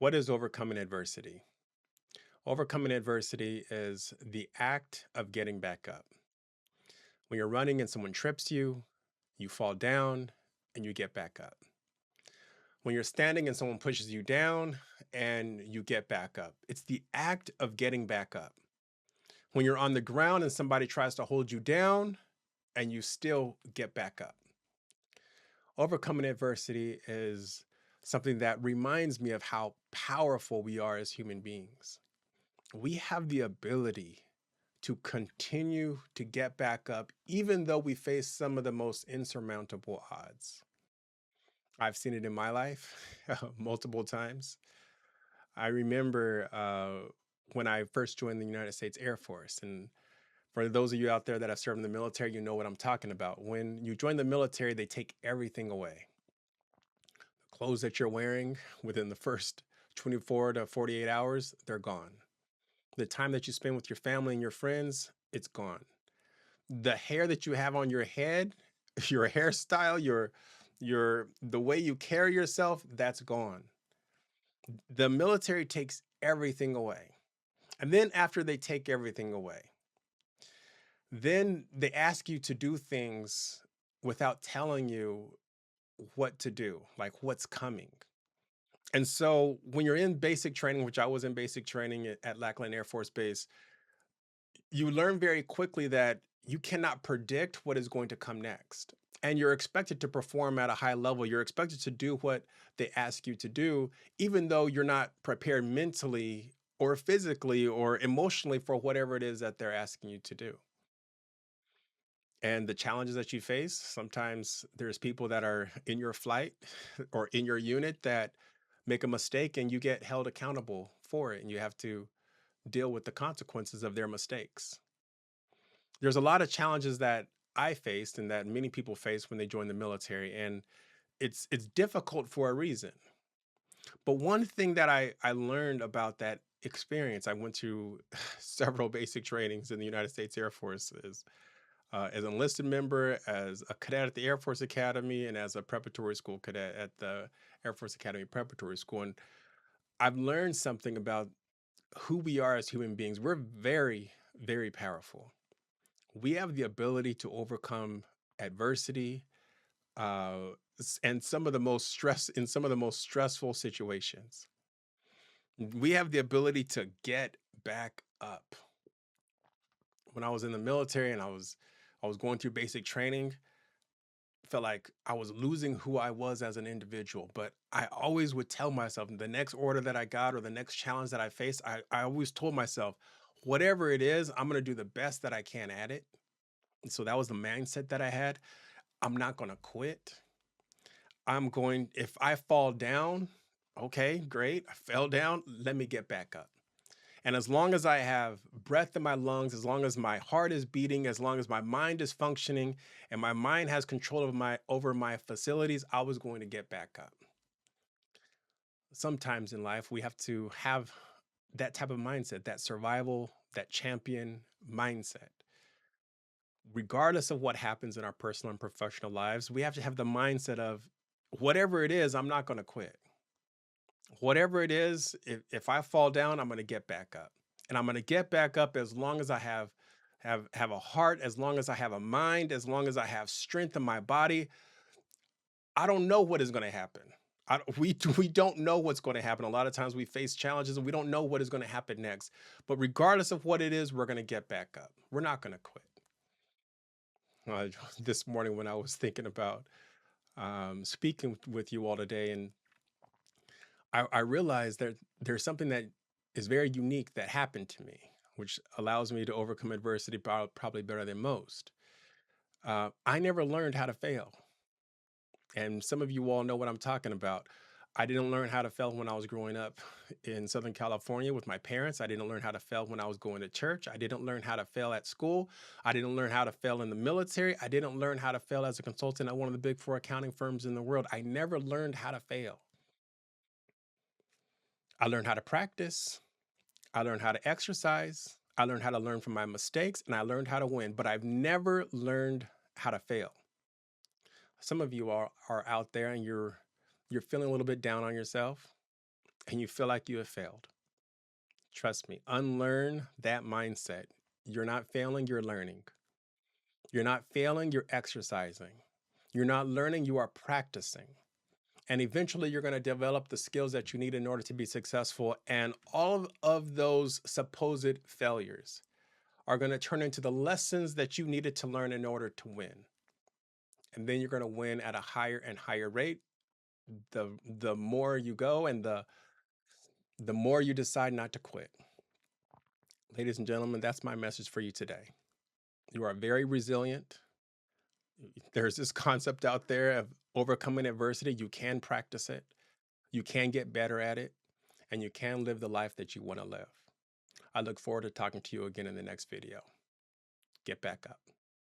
What is overcoming adversity? Overcoming adversity is the act of getting back up. When you're running and someone trips you, you fall down and you get back up. When you're standing and someone pushes you down and you get back up. It's the act of getting back up. When you're on the ground and somebody tries to hold you down and you still get back up. Overcoming adversity is something that reminds me of how powerful we are as human beings. We have the ability to continue to get back up, even though we face some of the most insurmountable odds. I've seen it in my life multiple times. I remember when I first joined the United States Air Force. And for those of you out there that have served in the military, you know what I'm talking about. When you join the military, they take everything away. Clothes that you're wearing within the first 24 to 48 hours, they're gone. The time that you spend with your family and your friends, it's gone. The hair that you have on your head, your hairstyle, your the way you carry yourself, that's gone. The military takes everything away. And then after they take everything away, then they ask you to do things without telling you what to do, like what's coming. And so when you're in basic training, which I was in basic training at Lackland Air Force Base, you learn very quickly that you cannot predict what is going to come next. And you're expected to perform at a high level. You're expected to do what they ask you to do, even though you're not prepared mentally or physically or emotionally for whatever it is that they're asking you to do. And the challenges that you face, sometimes there's people that are in your flight or in your unit that make a mistake and you get held accountable for it. And you have to deal with the consequences of their mistakes. There's a lot of challenges that I faced and that many people face when they join the military, and it's difficult for a reason. But one thing that I learned about that experience, I went to several basic trainings in the United States Air Force as an enlisted member, as a cadet at the Air Force Academy, and as a preparatory school cadet at the Air Force Academy Preparatory School. And I've learned something about who we are as human beings. We're very, very powerful. We have the ability to overcome adversity and some of the most stress in some of the most stressful situations. We have the ability to get back up. When I was in the military and I was going through basic training, felt like I was losing who I was as an individual. But I always would tell myself the next order that I got or the next challenge that I faced, I always told myself, whatever it is, I'm going to do the best that I can at it. And so that was the mindset that I had. I'm not going to quit. If I fall down, okay, great. I fell down. Let me get back up. And as long as I have breath in my lungs, as long as my heart is beating, as long as my mind is functioning and my mind has control of my over my facilities, I was going to get back up. Sometimes in life, we have to have that type of mindset, that survival, that champion mindset. Regardless of what happens in our personal and professional lives, we have to have the mindset of whatever it is, I'm not going to quit. Whatever it is, if I fall down, I'm going to get back up. And I'm going to get back up as long as I have a heart, as long as I have a mind, as long as I have strength in my body. I don't know what is going to happen. We don't know what's going to happen. A lot of times we face challenges and we don't know what is going to happen next. But regardless of what it is, we're going to get back up. We're not going to quit. Uh, this morning when I was thinking about speaking with you all today, and I realized that there's something that is very unique that happened to me, which allows me to overcome adversity probably better than most. I never learned how to fail. And some of you all know what I'm talking about. I didn't learn how to fail when I was growing up in Southern California with my parents. I didn't learn how to fail when I was going to church. I didn't learn how to fail at school. I didn't learn how to fail in the military. I didn't learn how to fail as a consultant at one of the big four accounting firms in the world. I never learned how to fail. I learned how to practice. I learned how to exercise. I learned how to learn from my mistakes and I learned how to win, but I've never learned how to fail. Some of you are out there and you're feeling a little bit down on yourself. and you feel like you have failed. Trust me, unlearn that mindset. You're not failing, you're learning. You're not failing, you're exercising. You're not learning, you are practicing. And eventually, you're going to develop the skills that you need in order to be successful. And all of those supposed failures are going to turn into the lessons that you needed to learn in order to win. And then you're going to win at a higher and higher rate. The more you go and the more you decide not to quit. Ladies and gentlemen, that's my message for you today. You are very resilient. There's this concept out there of overcoming adversity. You can practice it, you can get better at it, and you can live the life that you want to live. I look forward to talking to you again in the next video. Get back up.